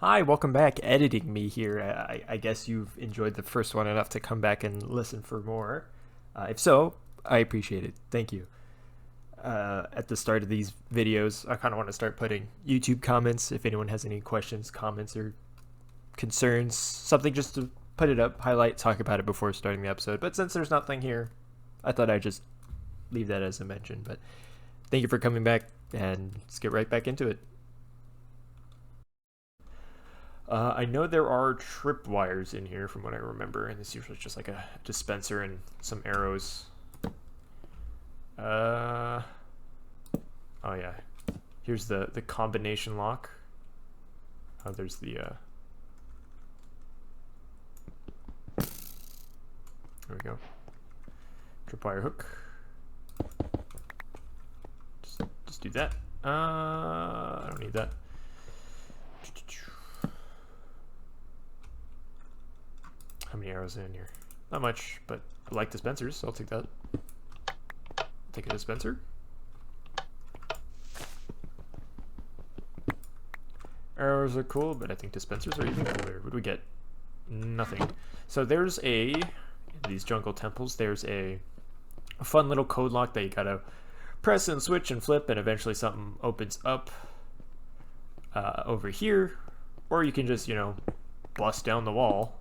Hi, welcome back. Editing me here. I guess you've enjoyed the first one enough to come back and listen for more. If so, I appreciate it. Thank you. At the start of these videos, I kind of want to start putting YouTube comments if anyone has any questions, comments, or concerns. Something just to put it up, highlight, talk about it before starting the episode. But since there's nothing here, I thought I'd just leave that as a mention. But thank you for coming back, and let's get right back into it. I know there are tripwires in here from what I remember, and this usually just like a dispenser and some arrows. Oh yeah, here's the combination lock. Oh, there's the there we go. Tripwire hook. Just do that. I don't need that. How many arrows are in here? Not much, but I like dispensers, so I'll take that. Take a dispenser. Arrows are cool, but I think dispensers are even cooler. What do we get? Nothing. So there's in these jungle temples, there's a fun little code lock that you gotta press and switch and flip, and eventually something opens up over here. Or you can just, bust down the wall.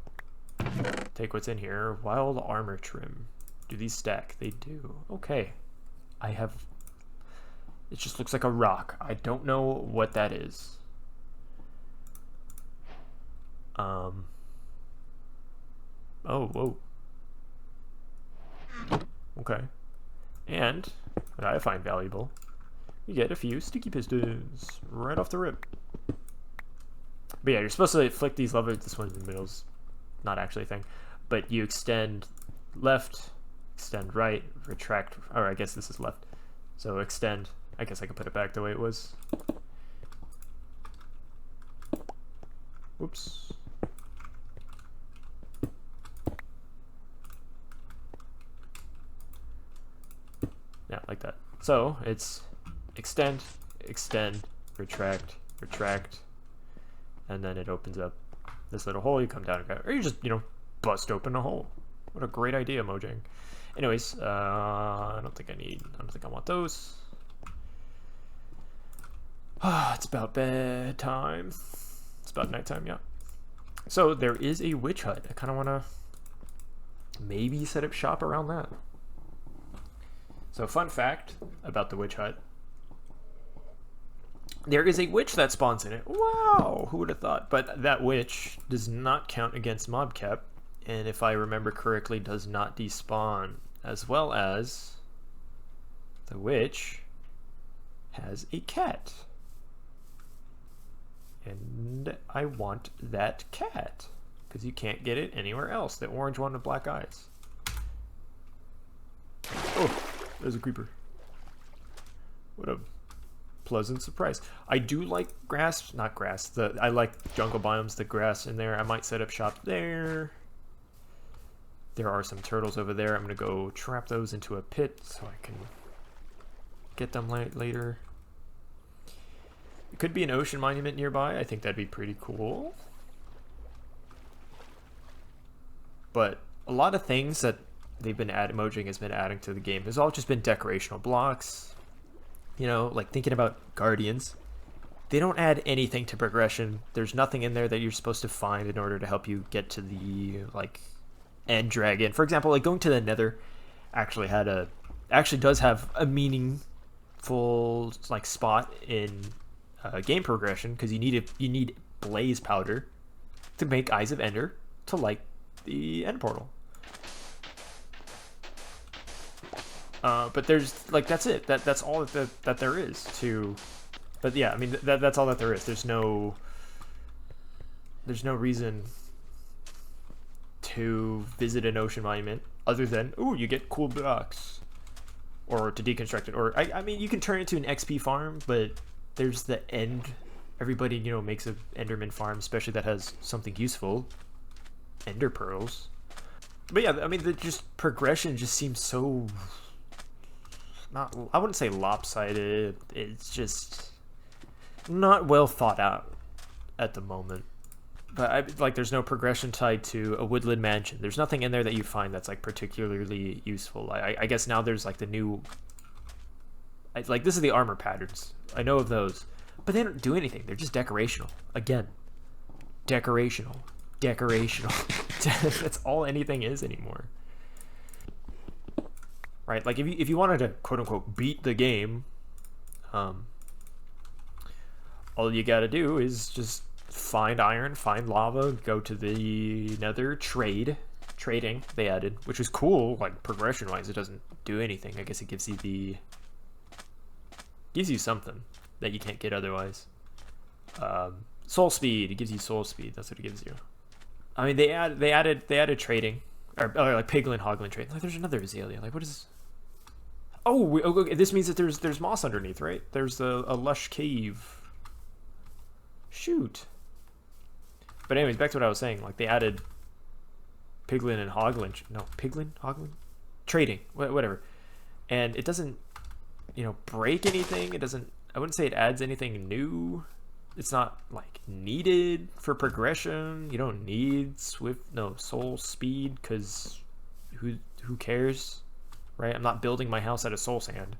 Take what's in here. Wild armor trim. Do these stack? They do. Okay. It just looks like a rock. I don't know what that is. Oh, whoa. Okay. And what I find valuable, you get a few sticky pistons right off the rip. But yeah, you're supposed to flick these levers. This one in the middle's not actually a thing, but you extend left, extend right, retract, or I guess this is left. So extend, I guess I could put it back the way it was. Whoops. Yeah, like that. So it's extend, extend, retract, retract, and then it opens up this little hole. You come down and grab, or you just, bust open a hole. What a great idea, Mojang. Anyways, I don't think I want those. It's about bedtime. It's about nighttime, yeah. So there is a witch hut. I kind of want to maybe set up shop around that. So fun fact about the witch hut. There is a witch that spawns in it. Wow, who would have thought? But that witch does not count against mob cap, and if I remember correctly, does not despawn. As well as the witch has a cat. And I want that cat, because you can't get it anywhere else. The orange one with black eyes. Oh, there's a creeper. What a pleasant surprise. I do like grass, not grass, I like jungle biomes, the grass in there. I might set up shop there. There are some turtles over there. I'm gonna go trap those into a pit so I can get them later. It could be an ocean monument nearby. I think that'd be pretty cool. But a lot of things that Mojang has been adding to the game has all just been decorational blocks. Like thinking about Guardians, they don't add anything to progression. There's nothing in there that you're supposed to find in order to help you get to the end dragon. For example, going to the Nether actually does have a meaningful spot in game progression, because you need blaze powder to make Eyes of Ender to light the end portal. But there's that's it. That's all that there is to. But yeah, I mean that's all that there is. There's no reason to visit an ocean monument other than you get cool blocks, or to deconstruct it, or I mean you can turn it into an XP farm, but there's the end. Everybody makes an Enderman farm, especially that has something useful, Ender pearls. But yeah, I mean the progression just seems so. I wouldn't say lopsided. It's just not well thought out. at the moment. But like, there's no progression tied to a woodland mansion. There's nothing in there that you find that's like particularly useful. I guess now there's like the new, like, this is the armor patterns. I know of those, but they don't do anything. They're just decorational. Again, decorational. That's all anything is anymore. Right? Like, if you wanted to quote unquote beat the game, all you gotta do is just find iron, find lava, go to the nether, trading they added, which was cool. Like, progression wise, it doesn't do anything. I guess it gives you something that you can't get otherwise. Soul speed, it gives you soul speed. That's what it gives you. I mean, they added trading, or like piglin, hoglin trading. Like, there's another azalea. Like, what is? Oh, okay, this means that there's moss underneath, right? There's a lush cave. Shoot. But anyways, back to what I was saying. Like, they added piglin and hoglin. No, piglin, hoglin, trading, whatever. And it doesn't, break anything. It doesn't. I wouldn't say it adds anything new. It's not like needed for progression. You don't need soul speed, because who cares, right? I'm not building my house out of soul sand.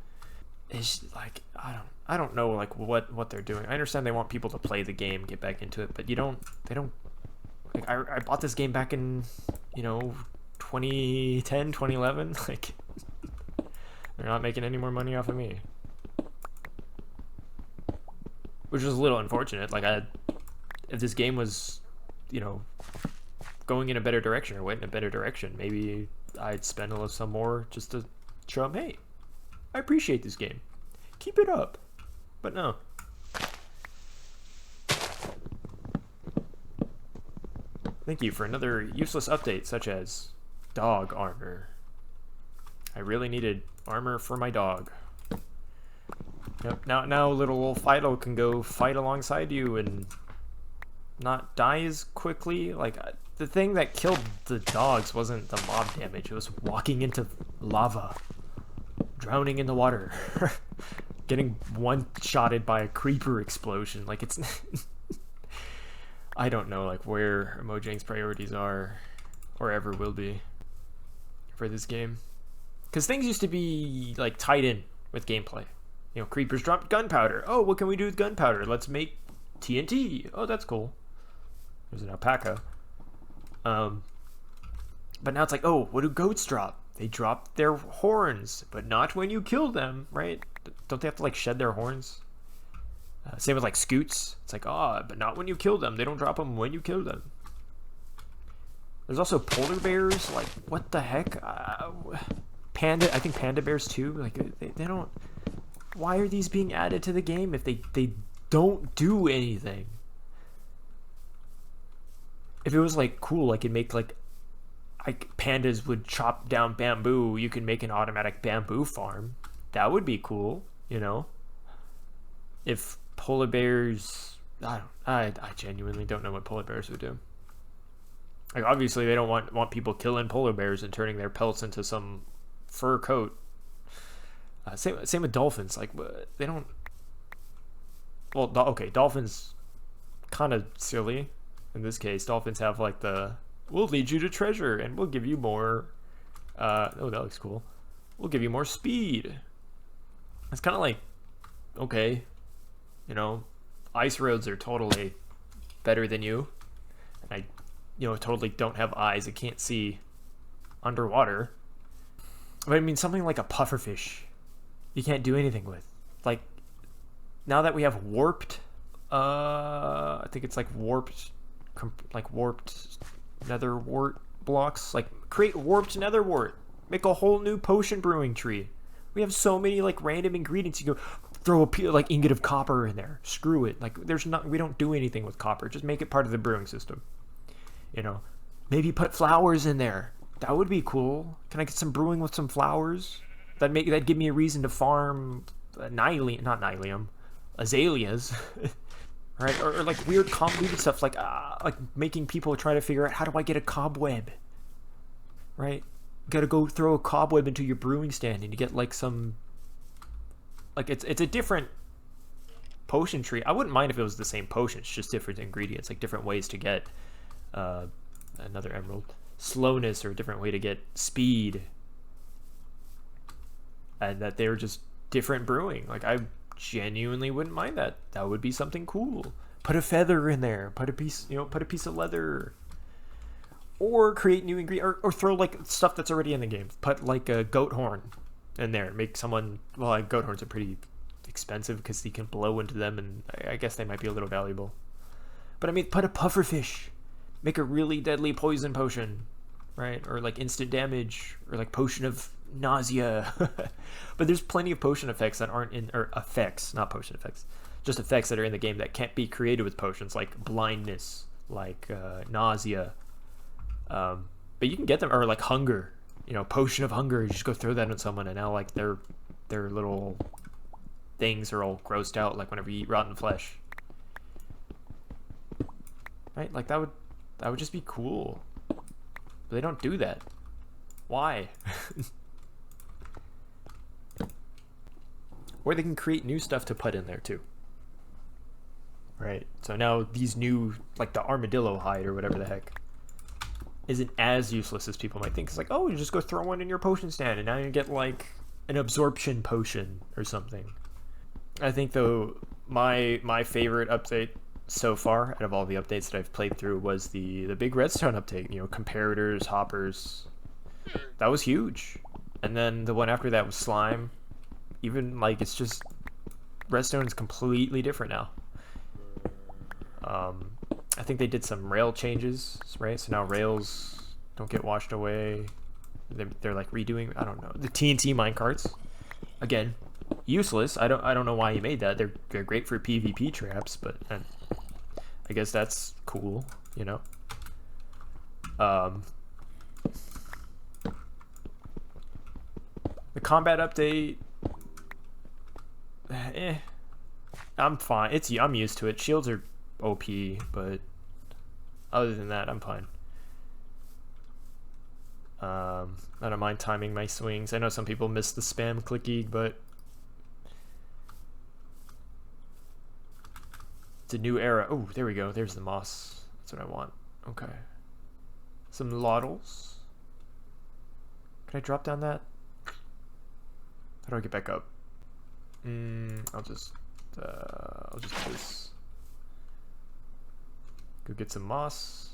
It's like, I don't know, like, what they're doing. I understand they want people to play the game, get back into it, but they don't like, I bought this game back in 2010, 2011. Like, they're not making any more money off of me, which is a little unfortunate. Like, if this game was, going in a better direction, or went in a better direction, maybe I'd spend some more just to show them, hey, I appreciate this game, keep it up. But no. Thank you for another useless update, such as dog armor. I really needed armor for my dog. Yep. Now little old Fido can go fight alongside you and not die as quickly. Like, the thing that killed the dogs wasn't the mob damage. It was walking into lava, drowning in the water, getting one-shotted by a creeper explosion. Like, it's I don't know, like, where Mojang's priorities are, or ever will be, for this game. Because things used to be, like, tied in with gameplay. Creepers dropped gunpowder. Oh, what can we do with gunpowder? Let's make TNT. Oh, that's cool. There's an alpaca. But now it's like, oh, what do goats drop? They drop their horns, but not when you kill them, right? Don't they have to, like, shed their horns? Same with, like, scoots. It's like, but not when you kill them. They don't drop them when you kill them. There's also polar bears. Like, what the heck? Panda. I think panda bears too. Like, they don't. Why are these being added to the game if they don't do anything? If it was, like, cool, I could make, like pandas would chop down bamboo. You can make an automatic bamboo farm. That would be cool, If polar bears, I genuinely don't know what polar bears would do. Like, obviously they don't want people killing polar bears and turning their pelts into some fur coat. Same with dolphins. Like, they don't. Well, okay, dolphins kind of silly in this case. Dolphins have, like, we'll lead you to treasure and we'll give you more. Oh, that looks cool. We'll give you more speed. It's kind of like, okay, ice roads are totally better than you. And I, totally don't have eyes. I can't see underwater. But I mean, something like a pufferfish, you can't do anything with. Like, now that we have warped, I think it's like warped nether wart blocks. Like, create warped nether wart. Make a whole new potion brewing tree. We have so many, like, random ingredients. You go throw a, like, ingot of copper in there. Screw it. Like, we don't do anything with copper. Just make it part of the brewing system. Maybe put flowers in there. That would be cool. Can I get some brewing with some flowers? That'd give me a reason to farm azaleas. Right? Or like weird convoluted stuff, like making people try to figure out, how do I get a cobweb? Right? You gotta go throw a cobweb into your brewing stand and you get, like, some, like, it's a different potion tree. I wouldn't mind if it was the same potion. It's just different ingredients, like different ways to get another emerald. Slowness, or a different way to get speed. And that they were just different brewing. Like, I genuinely wouldn't mind that. That would be something cool. Put a feather in there. Put a piece, put a piece of leather. Or create new ingredients, or throw like stuff that's already in the game. Put like a goat horn in there. Make someone, well, like, goat horns are pretty expensive because you can blow into them, and I guess they might be a little valuable. But I mean, put a pufferfish. Make a really deadly poison potion, right? Or like instant damage, or like potion of nausea. But there's plenty of potion effects that aren't in, or effects, not potion effects, just effects that are in the game that can't be created with potions, like blindness, like nausea. But you can get them, or like hunger, potion of hunger. You just go throw that on someone, and now like their little things are all grossed out, like whenever you eat rotten flesh, right? Like that would just be cool. But they don't do that. Why? Or they can create new stuff to put in there too. Right? So now these new, like the armadillo hide or whatever the heck, isn't as useless as people might think. It's like, oh, you just go throw one in your potion stand and now you get like an absorption potion or something. I think though my favorite update so far out of all the updates that I've played through was the big redstone update, comparators, hoppers. That was huge. And then the one after that was slime. Even like, it's just, redstone is completely different now. I think they did some rail changes, right? So now rails don't get washed away. They're like redoing, I don't know, the TNT minecarts. Again, useless. I don't know why he made that. They're great for PvP traps, but I guess that's cool, The combat update, I'm fine. I'm used to it. Shields are OP, but other than that, I'm fine. I don't mind timing my swings. I know some people miss the spam clicky, but it's a new era. Oh, there we go. There's the moss. That's what I want. Okay. Some laurels. Can I drop down that? How do I get back up? I'll just do this. Go get some moss.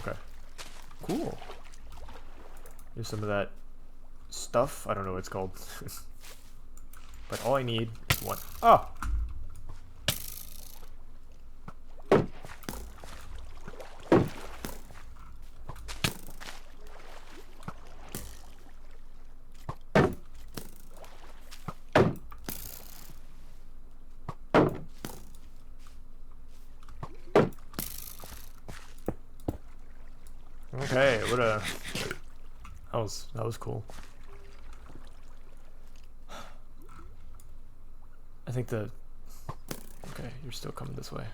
Okay. Cool. Here's some of that stuff. I don't know what it's called. But all I need is one. Oh! Okay, that was cool. I think okay, you're still coming this way.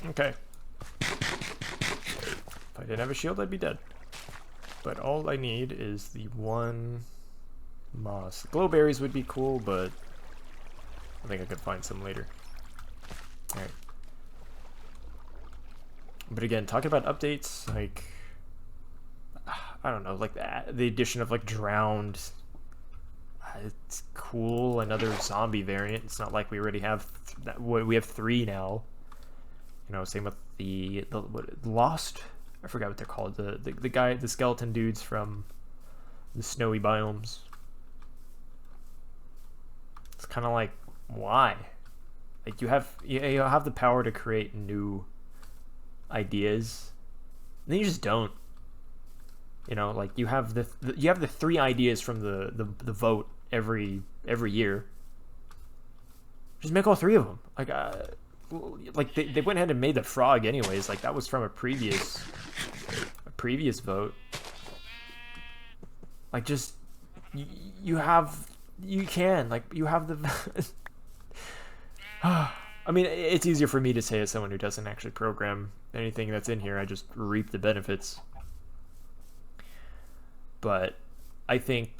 Okay. If I didn't have a shield, I'd be dead. But all I need is the one moss. Glowberries would be cool, but I think I could find some later. Alright. But again, talking about updates, like, I don't know, like the addition of like drowned, it's cool. Another zombie variant. It's not like we already have we have 3 now. Same with the lost. I forgot what they're called. The skeleton dudes from the snowy biomes. It's kind of like, why? Like you have the power to create new ideas, and then you just don't. Like you have the 3 ideas from the vote every year. Just make all 3 of them. Like they went ahead and made the frog anyways. Like that was from a previous vote. Like just you have the I mean, it's easier for me to say as someone who doesn't actually program anything that's in here. I just reap the benefits. But I think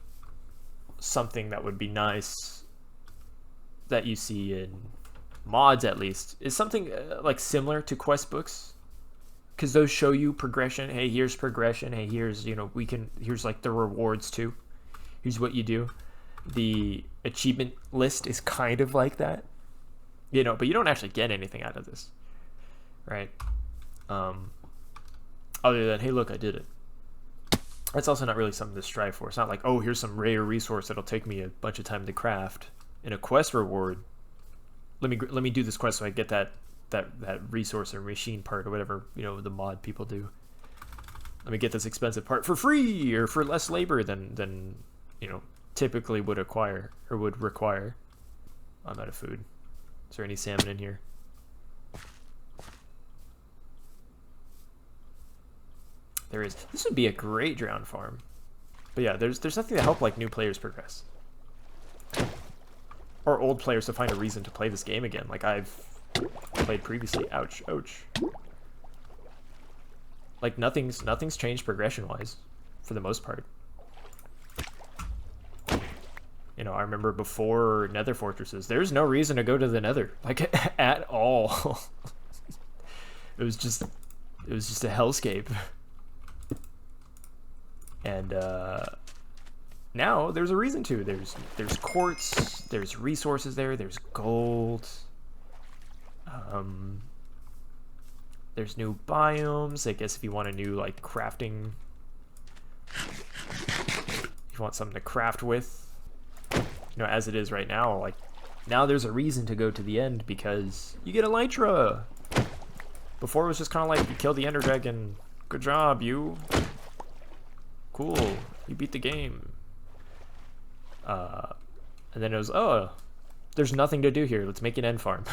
something that would be nice that you see in mods, at least, is something like similar to quest books, because those show you progression. Hey, here's progression. Hey, here's, you know, here's like the rewards too. Here's what you do. The achievement list is kind of like that, you know, but you don't actually get anything out of this, right? Other than, hey, look, I did it. That's also not really something to strive for. It's not like, oh, here's some rare resource that'll take me a bunch of time to craft. In a quest reward, let me do this quest so I get that resource or machine part or whatever, you know, the mod people do. Let me get this expensive part for free or for less labor than you know, typically would require. I'm out of food. Is there any salmon in here? There is. This would be a great drown farm. But yeah, there's nothing to help like new players progress. Or old players to find a reason to play this game again, like I've played previously. Ouch, ouch. Like nothing's changed progression-wise, for the most part. You know, I remember before Nether Fortresses, there's no reason to go to the Nether, like at all. It was just a hellscape. And now there's a reason to. There's quartz, there's resources there's gold. There's new biomes. I guess if you want a new like crafting, if you want something to craft with, you know, as it is right now, like now there's a reason to go to the end because you get Elytra. Before it was just kind of like you kill the Ender Dragon. Good job, you. Cool, you beat the game. And then it was, oh, there's nothing to do here. Let's make an end farm.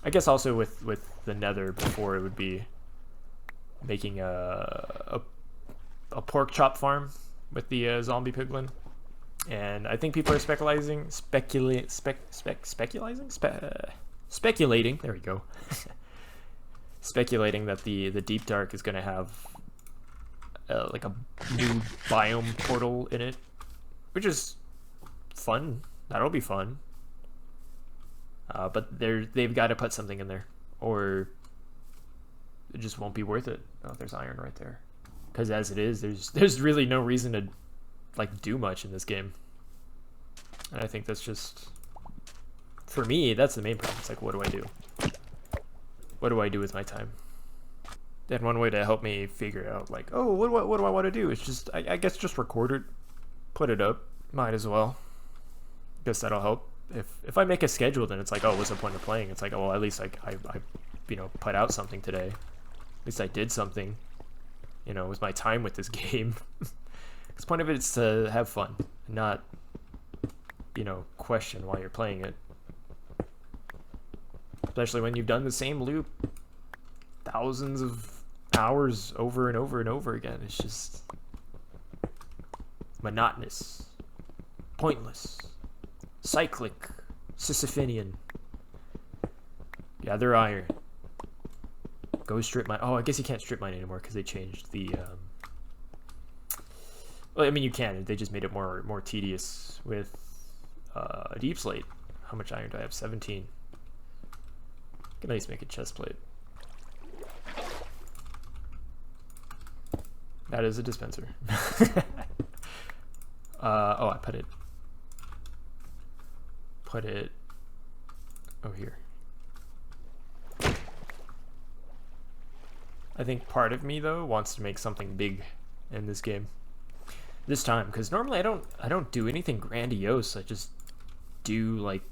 I guess also with the Nether before, it would be making a pork chop farm with the zombie piglin. And I think people are speculating. There we go. Speculating that the Deep Dark is going to have like a new biome portal in it, which is fun. That'll be fun. But they've got to put something in there, or it just won't be worth it. Oh, there's iron right there. Because as it is, there's really no reason to like do much in this game. And I think that's just, for me, that's the main problem. It's like, what do I do? What do I do with my time? And one way to help me figure out, like, oh, what do I want to do? It's just, I guess just record it, put it up. Might as well. Guess that'll help. If I make a schedule, then it's like, oh, what's the point of playing? It's like, oh, well, at least like I you know, put out something today. At least I did something. You know, with my time with this game. The point of it is to have fun, not, you know, question while you're playing it. Especially when you've done the same loop thousands of hours over and over and over again. It's just monotonous, pointless, cyclic, Sisyphean. Gather iron. Go strip mine. Oh, I guess you can't strip mine anymore because they changed the. Well, I mean, you can. They just made it more tedious with deep slate. How much iron do I have? 17. Can at least make a chest plate. That is a dispenser. Oh, I put it over here. I think part of me though wants to make something big in this game this time, because normally I don't do anything grandiose. I just do like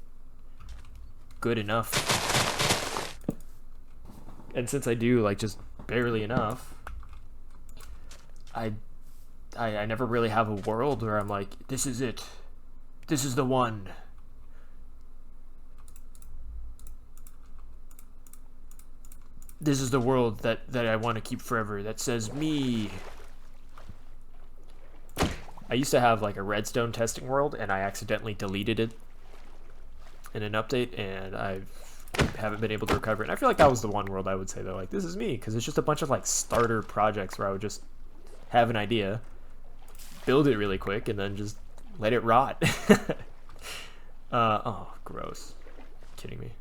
good enough, and since I do like just barely enough, I never really have a world where I'm like, this is it, this is the one. This is the world that I want to keep forever, that says me. I used to have like a redstone testing world, and I accidentally deleted it in an update, and I haven't been able to recover it. And I feel like that was the one world I would say though, like this is me, because it's just a bunch of like starter projects where I would just have an idea, build it really quick, and then just let it rot. Oh, gross. Kidding me.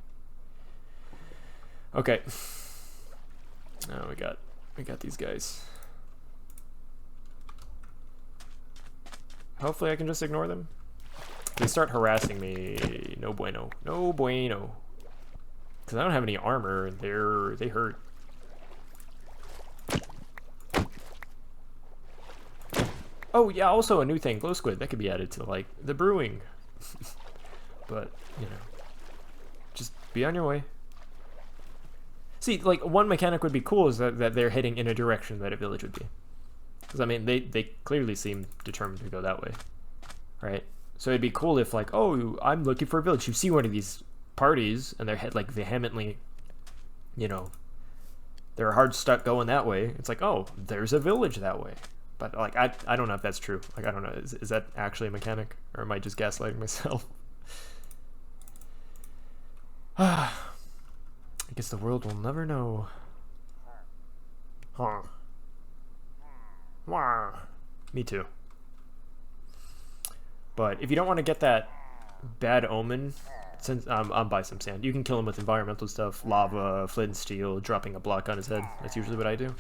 Okay. Oh, we got these guys. Hopefully I can just ignore them. If they start harassing me, no bueno. No bueno. Because I don't have any armor, and they hurt. Oh, yeah, also a new thing, glow squid. That could be added to, like, the brewing. But, you know, just be on your way. See, like, one mechanic would be cool is that they're heading in a direction that a village would be. Because, I mean, they clearly seem determined to go that way, right? So it'd be cool if, like, oh, I'm looking for a village. You see one of these parties, and they're, like, vehemently, you know, they're hard stuck going that way. It's like, oh, there's a village that way. But, like, I don't know if that's true. Like, I don't know. Is that actually a mechanic? Or am I just gaslighting myself? I guess the world will never know. Huh. Wow. Me too. But if you don't want to get that bad omen, since I'll buy some sand. You can kill him with environmental stuff, lava, flint and steel, dropping a block on his head. That's usually what I do.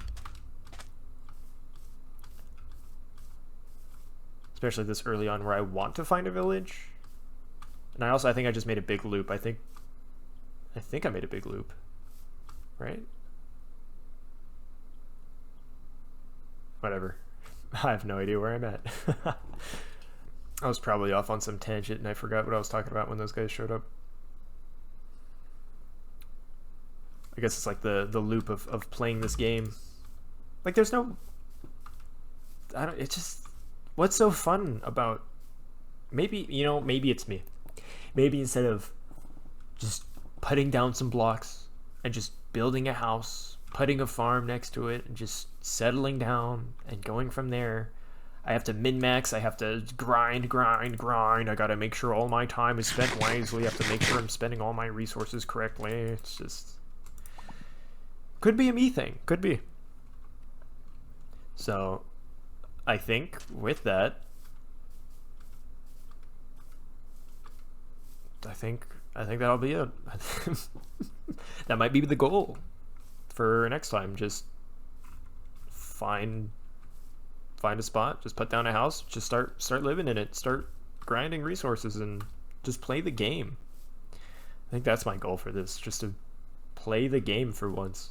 Especially this early on where I want to find a village. And I think I just made a big loop. I think I made a big loop. Right? Whatever. I have no idea where I'm at. I was probably off on some tangent and I forgot what I was talking about when those guys showed up. I guess it's like the loop of playing this game. Like there's no... it's just... What's so fun about... Maybe, you know, maybe it's me. Maybe instead of just putting down some blocks and just building a house, putting a farm next to it, and just settling down and going from there, I have to min-max, I have to grind, I gotta make sure all my time is spent wisely, I have to make sure I'm spending all my resources correctly. It's just... Could be a me thing, could be. So, I think with that, I think that'll be it. That might be the goal for next time. Just find a spot, just put down a house, just start living in it, start grinding resources, and just play the game. I think that's my goal for this, just to play the game for once.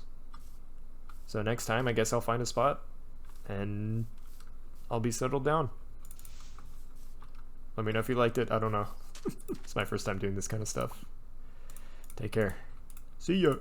So next time, I guess I'll find a spot, and I'll be settled down. Let me know if you liked it. I don't know. It's my first time doing this kind of stuff. Take care. See ya.